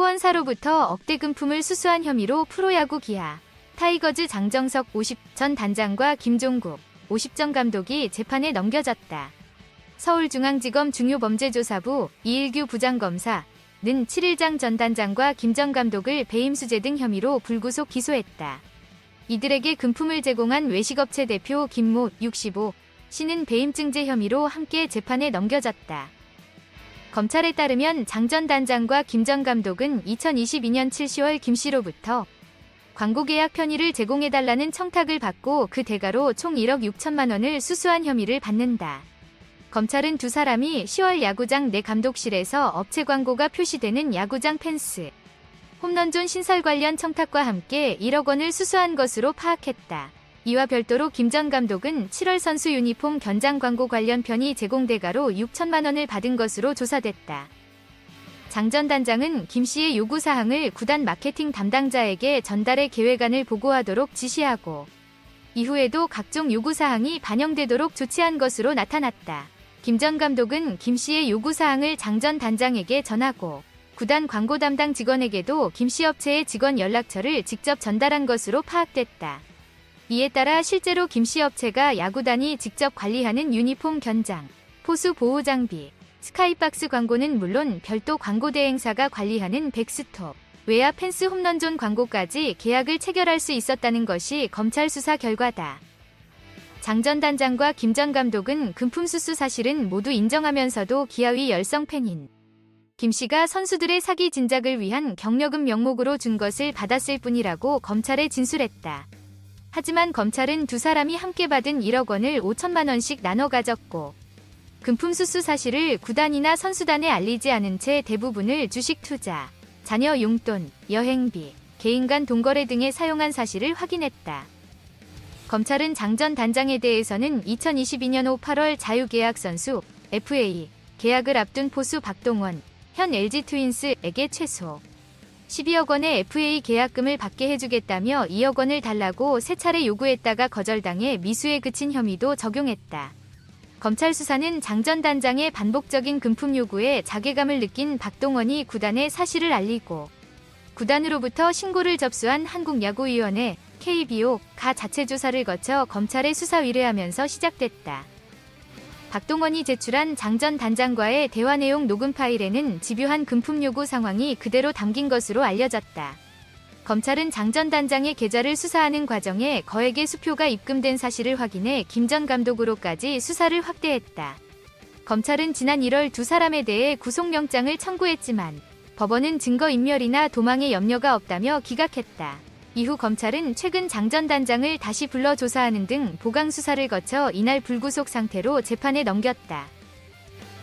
후원사로부터 억대 금품을 수수한 혐의로 프로야구 기아 타이거즈 장정석 50전 단장과 김종국 50전 감독이 재판에 넘겨졌다. 서울중앙지검 중요범죄조사부 이일규 부장검사는 7일 장 전 단장과 김 전 감독을 배임수재 등 혐의로 불구속 기소했다. 이들에게 금품을 제공한 외식업체 대표 김모 65 씨는 배임증제 혐의로 함께 재판에 넘겨졌다. 검찰에 따르면 장 전 단장과 김 전 감독은 2022년 7, 10월 김 씨로부터 광고계약 편의를 제공해달라는 청탁을 받고 그 대가로 총 1억 6천만 원을 수수한 혐의를 받는다. 검찰은 두 사람이 10월 야구장 내 감독실에서 업체 광고가 표시되는 야구장 펜스, 홈런존 신설 관련 청탁과 함께 1억 원을 수수한 것으로 파악했다. 이와 별도로 김 전 감독은 7월 선수 유니폼 견장 광고 관련 편의 제공 대가로 6천만 원을 받은 것으로 조사됐다. 장 전 단장은 김 씨의 요구사항을 구단 마케팅 담당자에게 전달해 계획안을 보고하도록 지시하고 이후에도 각종 요구사항이 반영되도록 조치한 것으로 나타났다. 김 전 감독은 김 씨의 요구사항을 장 전 단장에게 전하고 구단 광고 담당 직원에게도 김 씨 업체의 직원 연락처를 직접 전달한 것으로 파악됐다. 이에 따라 실제로 김 씨 업체가 야구단이 직접 관리하는 유니폼 견장, 포수 보호 장비, 스카이박스 광고는 물론 별도 광고 대행사가 관리하는 백스톱, 외야 펜스 홈런존 광고까지 계약을 체결할 수 있었다는 것이 검찰 수사 결과다. 장 전 단장과 김 전 감독은 금품 수수 사실은 모두 인정하면서도 기아의 열성 팬인 김 씨가 선수들의 사기 진작을 위한 경력금 명목으로 준 것을 받았을 뿐이라고 검찰에 진술했다. 하지만 검찰은 두 사람이 함께 받은 1억 원을 5천만 원씩 나눠 가졌고 금품 수수 사실을 구단이나 선수단에 알리지 않은 채 대부분을 주식 투자, 자녀 용돈, 여행비, 개인 간 돈거래 등에 사용한 사실을 확인했다. 검찰은 장 전 단장에 대해서는 2022년 8월 자유계약 선수 FA 계약을 앞둔 포수 박동원, 현 LG 트윈스에게 최소 12억 원의 FA 계약금을 받게 해주겠다며 2억 원을 달라고 3차례 요구했다가 거절당해 미수에 그친 혐의도 적용했다. 검찰 수사는 장 전 단장의 반복적인 금품 요구에 자괴감을 느낀 박동원이 구단에 사실을 알리고 구단으로부터 신고를 접수한 한국야구위원회 KBO가 자체 조사를 거쳐 검찰에 수사 의뢰하면서 시작됐다. 박동원이 제출한 장 전 단장과의 대화 내용 녹음 파일에는 집요한 금품 요구 상황이 그대로 담긴 것으로 알려졌다. 검찰은 장 전 단장의 계좌를 수사하는 과정에 거액의 수표가 입금된 사실을 확인해 김 전 감독으로까지 수사를 확대했다. 검찰은 지난 1월 두 사람에 대해 구속영장을 청구했지만 법원은 증거인멸이나 도망의 염려가 없다며 기각했다. 이후 검찰은 최근 장 전 단장을 다시 불러 조사하는 등 보강 수사를 거쳐 이날 불구속 상태로 재판에 넘겼다.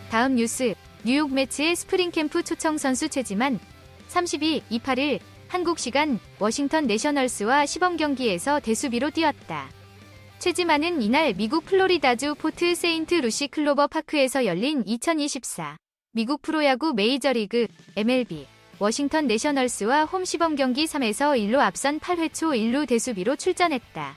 다음 뉴스, 뉴욕 매치의 스프링 캠프 초청 선수 최지만 32-28일 한국 시간 워싱턴 내셔널스와 시범 경기에서 대수비로 뛰었다. 최지만은 이날 미국 플로리다주 포트 세인트 루시 클로버 파크에서 열린 2024 미국 프로야구 메이저리그 MLB 워싱턴 내셔널스와 홈 시범 경기 3에서 1로 앞선 8회 초 1루 대수비로 출전했다.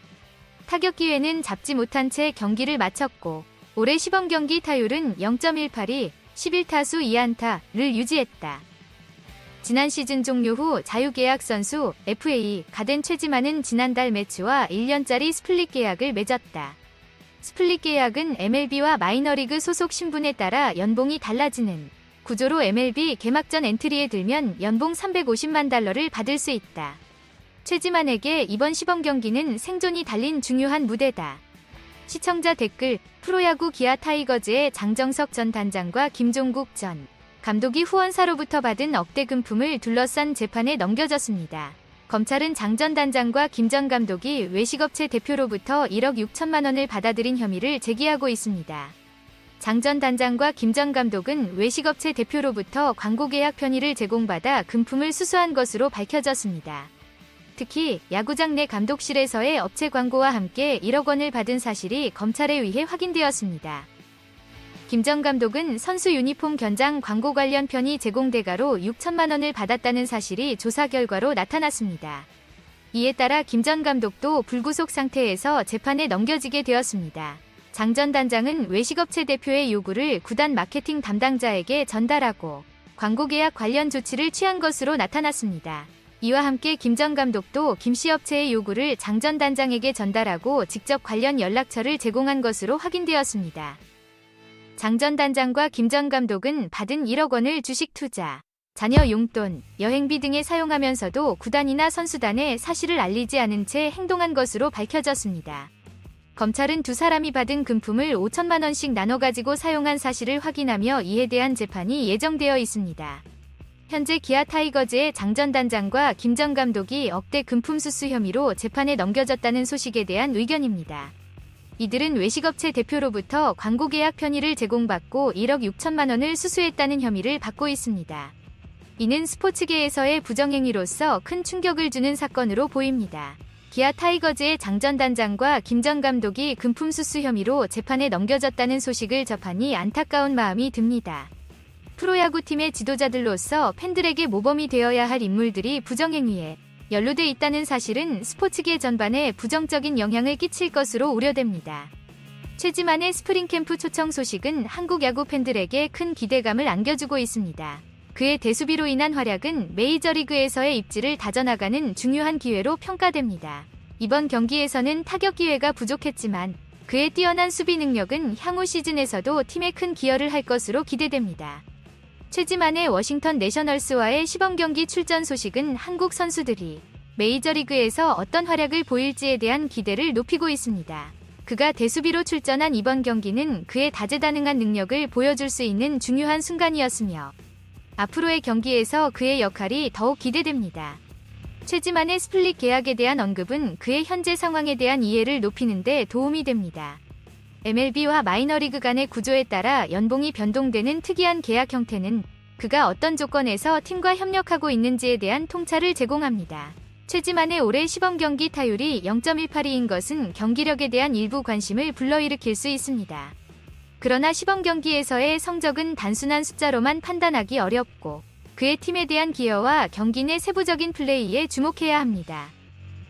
타격 기회는 잡지 못한 채 경기를 마쳤고 올해 시범 경기 타율은 0.18이 11타수 2안타를 유지했다. 지난 시즌 종료 후 자유계약 선수 FA가 된 최지만은 지난달 매치와 1년짜리 스플릿 계약을 맺었다. 스플릿 계약은 MLB와 마이너리그 소속 신분에 따라 연봉이 달라지는 구조로 MLB 개막전 엔트리에 들면 연봉 350만 달러를 받을 수 있다. 최지만에게 이번 시범 경기는 생존이 달린 중요한 무대다. 시청자 댓글, 프로야구 기아 타이거즈의 장정석 전 단장과 김종국 전 감독이 후원사로부터 받은 억대 금품을 둘러싼 재판에 넘겨졌습니다. 검찰은 장 전 단장과 김 전 감독이 외식업체 대표로부터 1억 6천만 원을 받아들인 혐의를 제기하고 있습니다. 장 전 단장과 김 전 감독은 외식업체 대표로부터 광고계약 편의를 제공받아 금품을 수수한 것으로 밝혀졌습니다. 특히 야구장 내 감독실에서의 업체 광고와 함께 1억 원을 받은 사실이 검찰에 의해 확인되었습니다. 김 전 감독은 선수 유니폼 견장 광고 관련 편의 제공 대가로 6천만 원을 받았다는 사실이 조사 결과로 나타났습니다. 이에 따라 김 전 감독도 불구속 상태에서 재판에 넘겨지게 되었습니다. 장 전 단장은 외식업체 대표의 요구를 구단 마케팅 담당자에게 전달하고 광고 계약 관련 조치를 취한 것으로 나타났습니다. 이와 함께 김 전 감독도 김씨 업체의 요구를 장 전 단장에게 전달하고 직접 관련 연락처를 제공한 것으로 확인되었습니다. 장 전 단장과 김 전 감독은 받은 1억 원을 주식 투자, 자녀 용돈, 여행비 등에 사용하면서도 구단이나 선수단에 사실을 알리지 않은 채 행동한 것으로 밝혀졌습니다. 검찰은 두 사람이 받은 금품을 5천만 원씩 나눠 가지고 사용한 사실을 확인하며 이에 대한 재판이 예정되어 있습니다. 현재 기아 타이거즈의 장 전 단장과 김 전 감독이 억대 금품 수수 혐의로 재판에 넘겨졌다는 소식에 대한 의견입니다. 이들은 외식업체 대표로부터 광고 계약 편의를 제공받고 1억 6천만 원을 수수했다는 혐의를 받고 있습니다. 이는 스포츠계에서의 부정행위로서 큰 충격을 주는 사건으로 보입니다. 기아 타이거즈의 장 전 단장과 김 전 감독이 금품 수수 혐의로 재판에 넘겨졌다는 소식을 접하니 안타까운 마음이 듭니다. 프로야구팀의 지도자들로서 팬들에게 모범이 되어야 할 인물들이 부정행위에 연루돼 있다는 사실은 스포츠계 전반에 부정적인 영향을 끼칠 것으로 우려됩니다. 최지만의 스프링캠프 초청 소식은 한국 야구 팬들에게 큰 기대감을 안겨주고 있습니다. 그의 대수비로 인한 활약은 메이저리그에서의 입지를 다져나가는 중요한 기회로 평가됩니다. 이번 경기에서는 타격 기회가 부족했지만 그의 뛰어난 수비 능력은 향후 시즌에서도 팀에 큰 기여를 할 것으로 기대됩니다. 최지만의 워싱턴 내셔널스와의 시범경기 출전 소식은 한국 선수들이 메이저리그에서 어떤 활약을 보일지에 대한 기대를 높이고 있습니다. 그가 대수비로 출전한 이번 경기는 그의 다재다능한 능력을 보여줄 수 있는 중요한 순간이었으며 앞으로의 경기에서 그의 역할이 더욱 기대됩니다. 최지만의 스플릿 계약에 대한 언급은 그의 현재 상황에 대한 이해를 높이는 데 도움이 됩니다. MLB와 마이너리그 간의 구조에 따라 연봉이 변동되는 특이한 계약 형태는 그가 어떤 조건에서 팀과 협력하고 있는지에 대한 통찰을 제공합니다. 최지만의 올해 시범경기 타율이 0.182인 것은 경기력에 대한 일부 관심을 불러일으킬 수 있습니다. 그러나 시범경기에서의 성적은 단순한 숫자로만 판단하기 어렵고 그의 팀에 대한 기여와 경기 내 세부적인 플레이에 주목해야 합니다.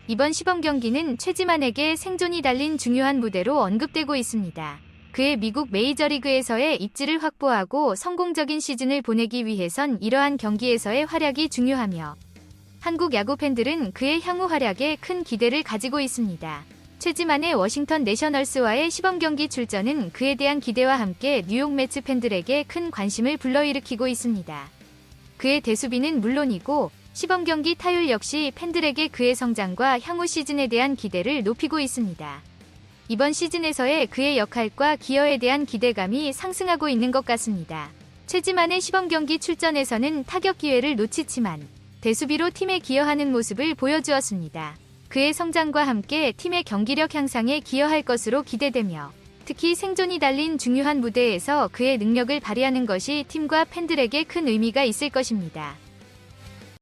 이번 시범경기는 최지만에게 생존이 달린 중요한 무대로 언급되고 있습니다. 그의 미국 메이저리그에서의 입지를 확보하고 성공적인 시즌을 보내기 위해선 이러한 경기에서의 활약이 중요하며 한국 야구 팬들은 그의 향후 활약에 큰 기대를 가지고 있습니다. 최지만의 워싱턴 내셔널스와의 시범경기 출전은 그에 대한 기대와 함께 뉴욕 매츠 팬들에게 큰 관심을 불러일으키고 있습니다. 그의 대수비는 물론이고 시범경기 타율 역시 팬들에게 그의 성장과 향후 시즌에 대한 기대를 높이고 있습니다. 이번 시즌에서의 그의 역할과 기여에 대한 기대감이 상승하고 있는 것 같습니다. 최지만의 시범경기 출전에서는 타격 기회를 놓치지만 대수비로 팀에 기여하는 모습을 보여주었습니다. 그의 성장과 함께 팀의 경기력 향상에 기여할 것으로 기대되며 특히 생존이 달린 중요한 무대에서 그의 능력을 발휘하는 것이 팀과 팬들에게 큰 의미가 있을 것입니다.